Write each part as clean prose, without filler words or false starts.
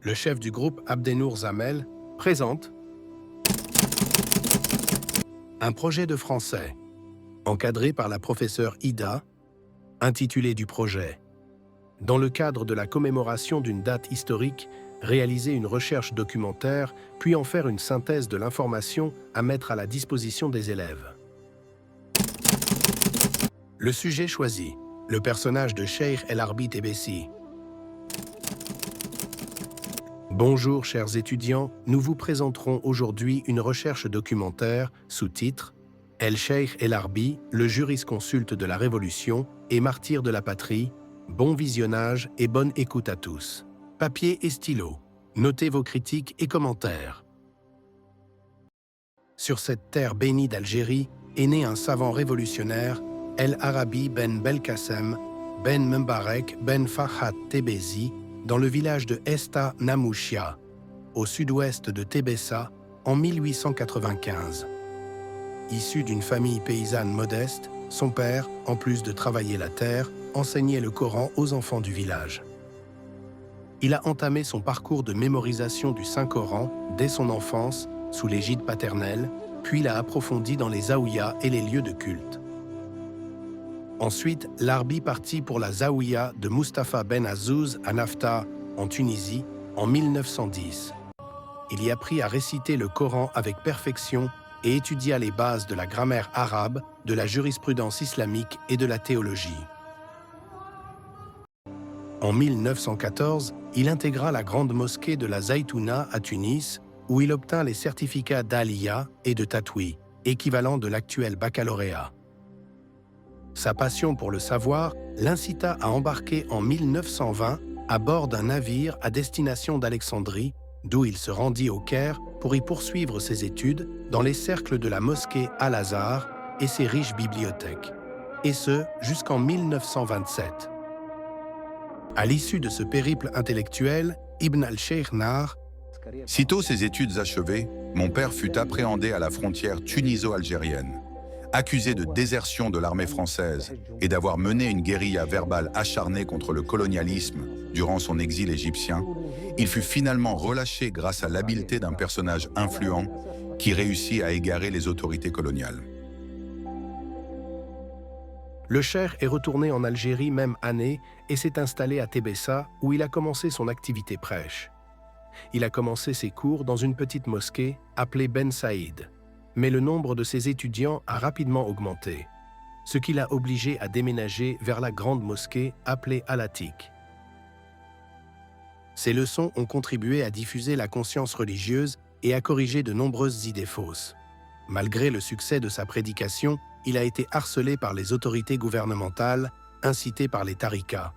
le chef du groupe Abdenour Zamel, présente un projet de français, encadré par la professeure Ida, intitulé du projet. Dans le cadre de la commémoration d'une date historique, réaliser une recherche documentaire, puis en faire une synthèse de l'information à mettre à la disposition des élèves. Le sujet choisi, le personnage de Cheikh El Arbi Tebessi. Bonjour chers étudiants, nous vous présenterons aujourd'hui une recherche documentaire sous-titre « El Cheikh El Arbi, le jurisconsulte de la Révolution et martyr de la patrie, bon visionnage et bonne écoute à tous. Papier et stylo, notez vos critiques et commentaires. » Sur cette terre bénie d'Algérie est né un savant révolutionnaire, El Arabi Ben Belkacem, Ben Mbarek Ben Farhat Tebesi, dans le village de Esta Namouchia, au sud-ouest de Tébessa, en 1895. Issu d'une famille paysanne modeste, son père, en plus de travailler la terre, enseignait le Coran aux enfants du village. Il a entamé son parcours de mémorisation du Saint-Coran dès son enfance, sous l'égide paternelle, puis l'a approfondi dans les zaouïas et les lieux de culte. Ensuite, l'Arbi partit pour la zaouïa de Mustapha Ben Azouz à Nafta, en Tunisie, en 1910. Il y apprit à réciter le Coran avec perfection et étudia les bases de la grammaire arabe, de la jurisprudence islamique et de la théologie. En 1914, il intégra la grande mosquée de la Zaytouna à Tunis, où il obtint les certificats d'Aliya et de Tatwi, équivalent de l'actuel baccalauréat. Sa passion pour le savoir l'incita à embarquer en 1920 à bord d'un navire à destination d'Alexandrie, d'où il se rendit au Caire pour y poursuivre ses études dans les cercles de la mosquée Al-Azhar et ses riches bibliothèques, et ce jusqu'en 1927. À l'issue de ce périple intellectuel, Ibn al-Sheikh Nar. Sitôt ses études achevées, mon père fut appréhendé à la frontière tuniso-algérienne. Accusé de désertion de l'armée française et d'avoir mené une guérilla verbale acharnée contre le colonialisme durant son exil égyptien, il fut finalement relâché grâce à l'habileté d'un personnage influent qui réussit à égarer les autorités coloniales. Le cheikh est retourné en Algérie même année et s'est installé à Tébessa où il a commencé son activité prêche. Il a commencé ses cours dans une petite mosquée appelée Ben Saïd. Mais le nombre de ses étudiants a rapidement augmenté, ce qui l'a obligé à déménager vers la grande mosquée appelée Al-Atiq. Ces leçons ont contribué à diffuser la conscience religieuse et à corriger de nombreuses idées fausses. Malgré le succès de sa prédication, il a été harcelé par les autorités gouvernementales, incité par les tariqas.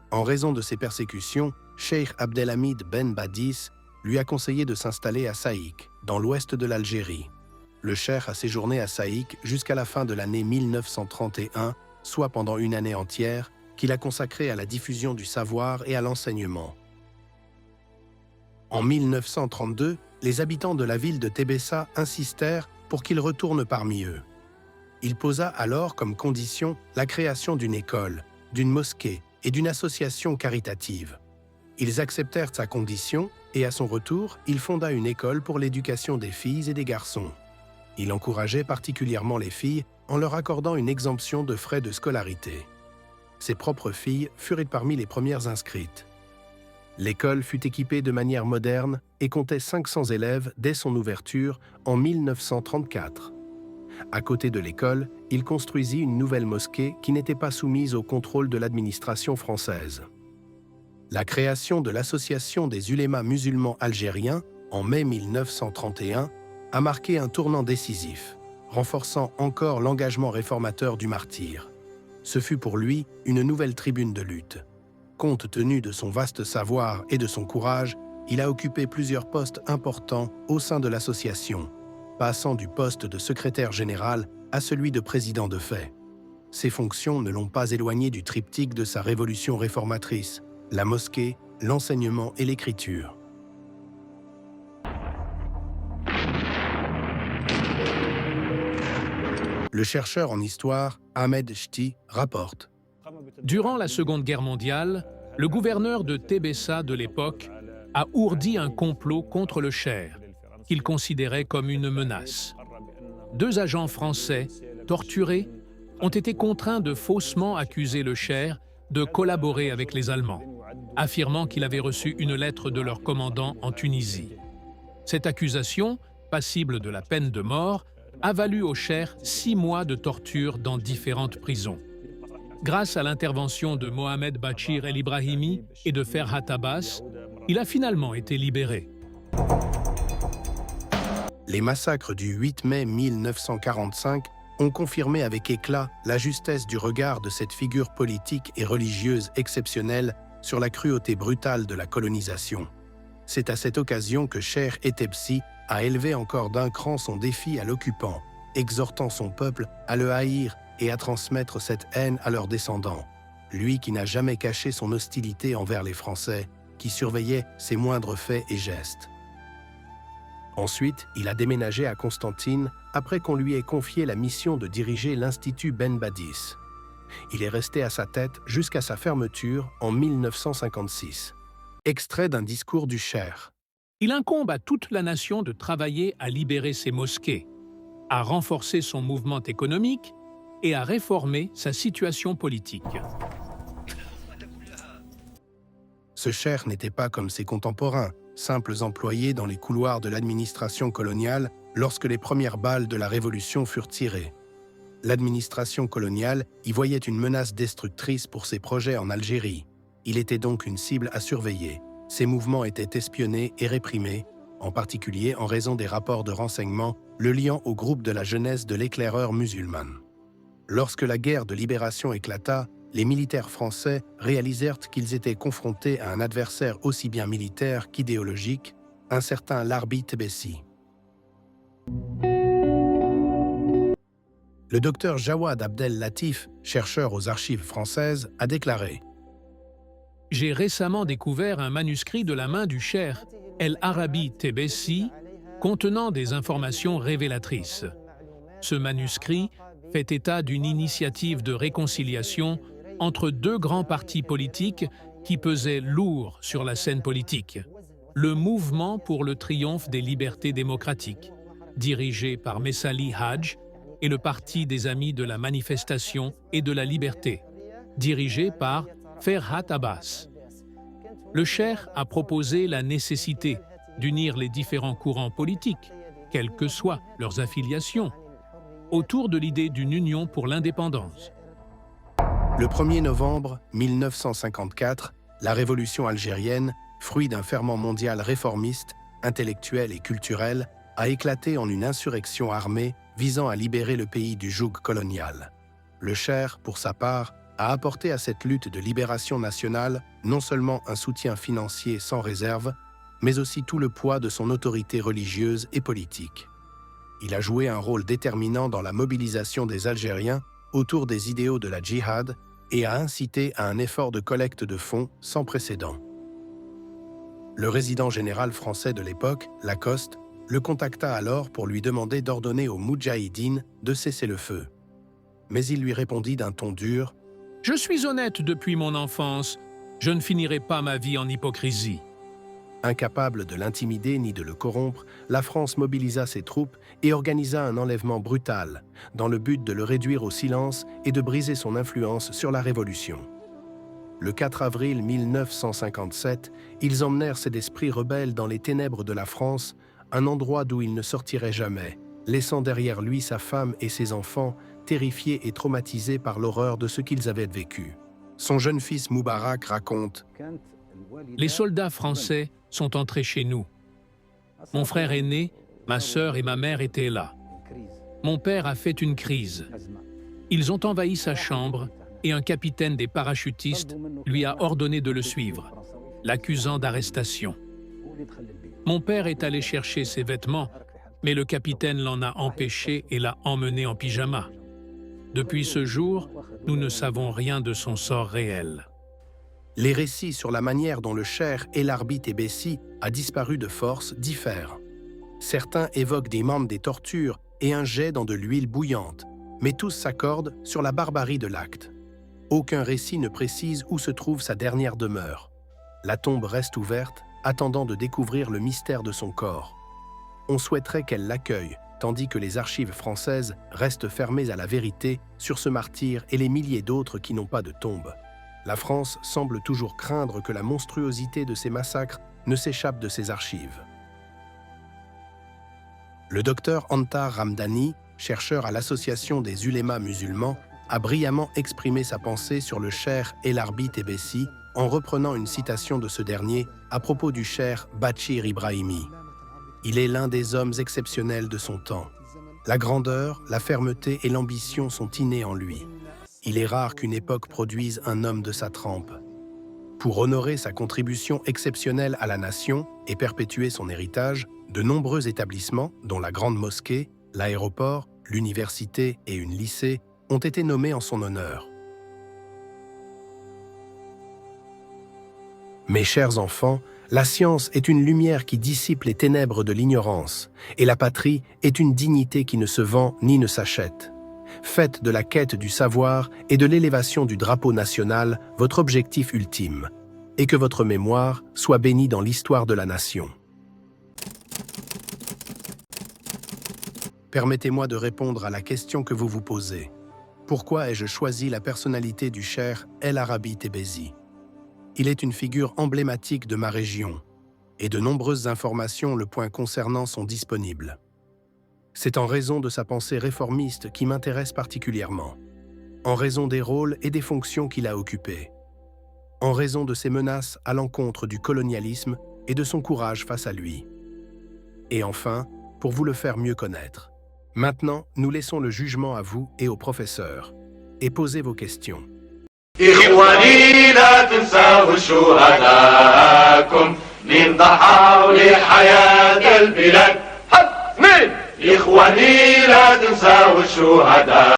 En raison de ces persécutions, Cheikh Abdelhamid Ben Badis lui a conseillé de s'installer à Saïk, dans l'ouest de l'Algérie. Le cheikh a séjourné à Saïk jusqu'à la fin de l'année 1931, soit pendant une année entière, qu'il a consacrée à la diffusion du savoir et à l'enseignement. En 1932, les habitants de la ville de Tébessa insistèrent pour qu'il retourne parmi eux. Il posa alors comme condition la création d'une école, d'une mosquée et d'une association caritative. Ils acceptèrent sa condition et à son retour, il fonda une école pour l'éducation des filles et des garçons. Il encourageait particulièrement les filles en leur accordant une exemption de frais de scolarité. Ses propres filles furent parmi les premières inscrites. L'école fut équipée de manière moderne et comptait 500 élèves dès son ouverture en 1934. À côté de l'école, il construisit une nouvelle mosquée qui n'était pas soumise au contrôle de l'administration française. La création de l'Association des ulémas musulmans algériens en mai 1931 a marqué un tournant décisif, renforçant encore l'engagement réformateur du martyr. Ce fut pour lui une nouvelle tribune de lutte. Compte tenu de son vaste savoir et de son courage, il a occupé plusieurs postes importants au sein de l'association, passant du poste de secrétaire général à celui de président de fait. Ses fonctions ne l'ont pas éloigné du triptyque de sa révolution réformatrice, la mosquée, l'enseignement et l'écriture. Le chercheur en histoire, Ahmed Chti, rapporte. Durant la Seconde Guerre mondiale, le gouverneur de Tébessa de l'époque a ourdi un complot contre le Cher, qu'il considérait comme une menace. 2 agents français, torturés, ont été contraints de faussement accuser le Cher de collaborer avec les Allemands, affirmant qu'il avait reçu une lettre de leur commandant en Tunisie. Cette accusation, passible de la peine de mort, a valu au Cher 6 mois de torture dans différentes prisons. Grâce à l'intervention de Mohamed Bachir El Ibrahimi et de Ferhat Abbas, il a finalement été libéré. Les massacres du 8 mai 1945 ont confirmé avec éclat la justesse du regard de cette figure politique et religieuse exceptionnelle sur la cruauté brutale de la colonisation. C'est à cette occasion que Cheikh Etebsi a élevé encore d'un cran son défi à l'occupant, exhortant son peuple à le haïr et à transmettre cette haine à leurs descendants. Lui qui n'a jamais caché son hostilité envers les Français, qui surveillait ses moindres faits et gestes. Ensuite, il a déménagé à Constantine après qu'on lui ait confié la mission de diriger l'Institut Ben Badis. Il est resté à sa tête jusqu'à sa fermeture en 1956. Extrait d'un discours du Cher. Il incombe à toute la nation de travailler à libérer ses mosquées, à renforcer son mouvement économique et à réformer sa situation politique. Ce Cher n'était pas comme ses contemporains, simples employés dans les couloirs de l'administration coloniale lorsque les premières balles de la Révolution furent tirées. L'administration coloniale y voyait une menace destructrice pour ses projets en Algérie. Il était donc une cible à surveiller. Ses mouvements étaient espionnés et réprimés, en particulier en raison des rapports de renseignement le liant au groupe de la jeunesse de l'éclaireur musulmane. Lorsque la guerre de libération éclata, les militaires français réalisèrent qu'ils étaient confrontés à un adversaire aussi bien militaire qu'idéologique, un certain Larbi Tebessi. Le docteur Jawad Abdel Latif, chercheur aux archives françaises, a déclaré « J'ai récemment découvert un manuscrit de la main du Cheikh El Arabi Tebessi contenant des informations révélatrices. Ce manuscrit fait état d'une initiative de réconciliation entre 2 grands partis politiques qui pesaient lourd sur la scène politique. Le Mouvement pour le triomphe des libertés démocratiques, dirigé par Messali Hadj, et le Parti des Amis de la Manifestation et de la Liberté, dirigé par Ferhat Abbas. Le Cheikh a proposé la nécessité d'unir les différents courants politiques, quelles que soient leurs affiliations, autour de l'idée d'une union pour l'indépendance. Le 1er novembre 1954, la révolution algérienne, fruit d'un ferment mondial réformiste, intellectuel et culturel, a éclaté en une insurrection armée visant à libérer le pays du joug colonial. Le Cher, pour sa part, a apporté à cette lutte de libération nationale non seulement un soutien financier sans réserve, mais aussi tout le poids de son autorité religieuse et politique. Il a joué un rôle déterminant dans la mobilisation des Algériens autour des idéaux de la djihad et a incité à un effort de collecte de fonds sans précédent. Le résident général français de l'époque, Lacoste, le contacta alors pour lui demander d'ordonner aux Moudjahidines de cesser le feu. Mais il lui répondit d'un ton dur « Je suis honnête depuis mon enfance, je ne finirai pas ma vie en hypocrisie. » Incapable de l'intimider ni de le corrompre, la France mobilisa ses troupes et organisa un enlèvement brutal, dans le but de le réduire au silence et de briser son influence sur la Révolution. Le 4 avril 1957, ils emmenèrent cet esprit rebelle dans les ténèbres de la France, un endroit d'où il ne sortirait jamais, laissant derrière lui sa femme et ses enfants, terrifiés et traumatisés par l'horreur de ce qu'ils avaient vécu. Son jeune fils Moubarak raconte « Les soldats français sont entrés chez nous. Mon frère aîné, ma sœur et ma mère étaient là. Mon père a fait une crise. Ils ont envahi sa chambre et un capitaine des parachutistes lui a ordonné de le suivre, l'accusant d'arrestation. Mon père est allé chercher ses vêtements, mais le capitaine l'en a empêché et l'a emmené en pyjama. Depuis ce jour, nous ne savons rien de son sort réel. » Les récits sur la manière dont le Cher El Arabi Tebessi a disparu de force diffèrent. Certains évoquent des membres des tortures et un jet dans de l'huile bouillante, mais tous s'accordent sur la barbarie de l'acte. Aucun récit ne précise où se trouve sa dernière demeure. La tombe reste ouverte attendant de découvrir le mystère de son corps. On souhaiterait qu'elle l'accueille, tandis que les archives françaises restent fermées à la vérité sur ce martyr et les milliers d'autres qui n'ont pas de tombe. La France semble toujours craindre que la monstruosité de ces massacres ne s'échappe de ses archives. Le docteur Antar Ramdani, chercheur à l'Association des ulémas musulmans, a brillamment exprimé sa pensée sur le cheikh El Arbi Tebessi en reprenant une citation de ce dernier à propos du cheikh Bachir Ibrahimi. Il est l'un des hommes exceptionnels de son temps. La grandeur, la fermeté et l'ambition sont innées en lui. Il est rare qu'une époque produise un homme de sa trempe. Pour honorer sa contribution exceptionnelle à la nation et perpétuer son héritage, de nombreux établissements, dont la Grande Mosquée, l'aéroport, l'université et une lycée, ont été nommés en son honneur. Mes chers enfants, la science est une lumière qui dissipe les ténèbres de l'ignorance, et la patrie est une dignité qui ne se vend ni ne s'achète. Faites de la quête du savoir et de l'élévation du drapeau national votre objectif ultime, et que votre mémoire soit bénie dans l'histoire de la nation. Permettez-moi de répondre à la question que vous vous posez. Pourquoi ai-je choisi la personnalité du cheikh El Arbi Tebessi? Il est une figure emblématique de ma région, et de nombreuses informations le point concernant sont disponibles. C'est en raison de sa pensée réformiste qui m'intéresse particulièrement, en raison des rôles et des fonctions qu'il a occupés, en raison de ses menaces à l'encontre du colonialisme et de son courage face à lui. Et enfin, pour vous le faire mieux connaître. Maintenant, nous laissons le jugement à vous et aux professeurs, et posez vos questions. إخواني لا تنسوا شهداءكم من ضحوا لحياة البلاد. إخواني لا تنسوا الشهداء.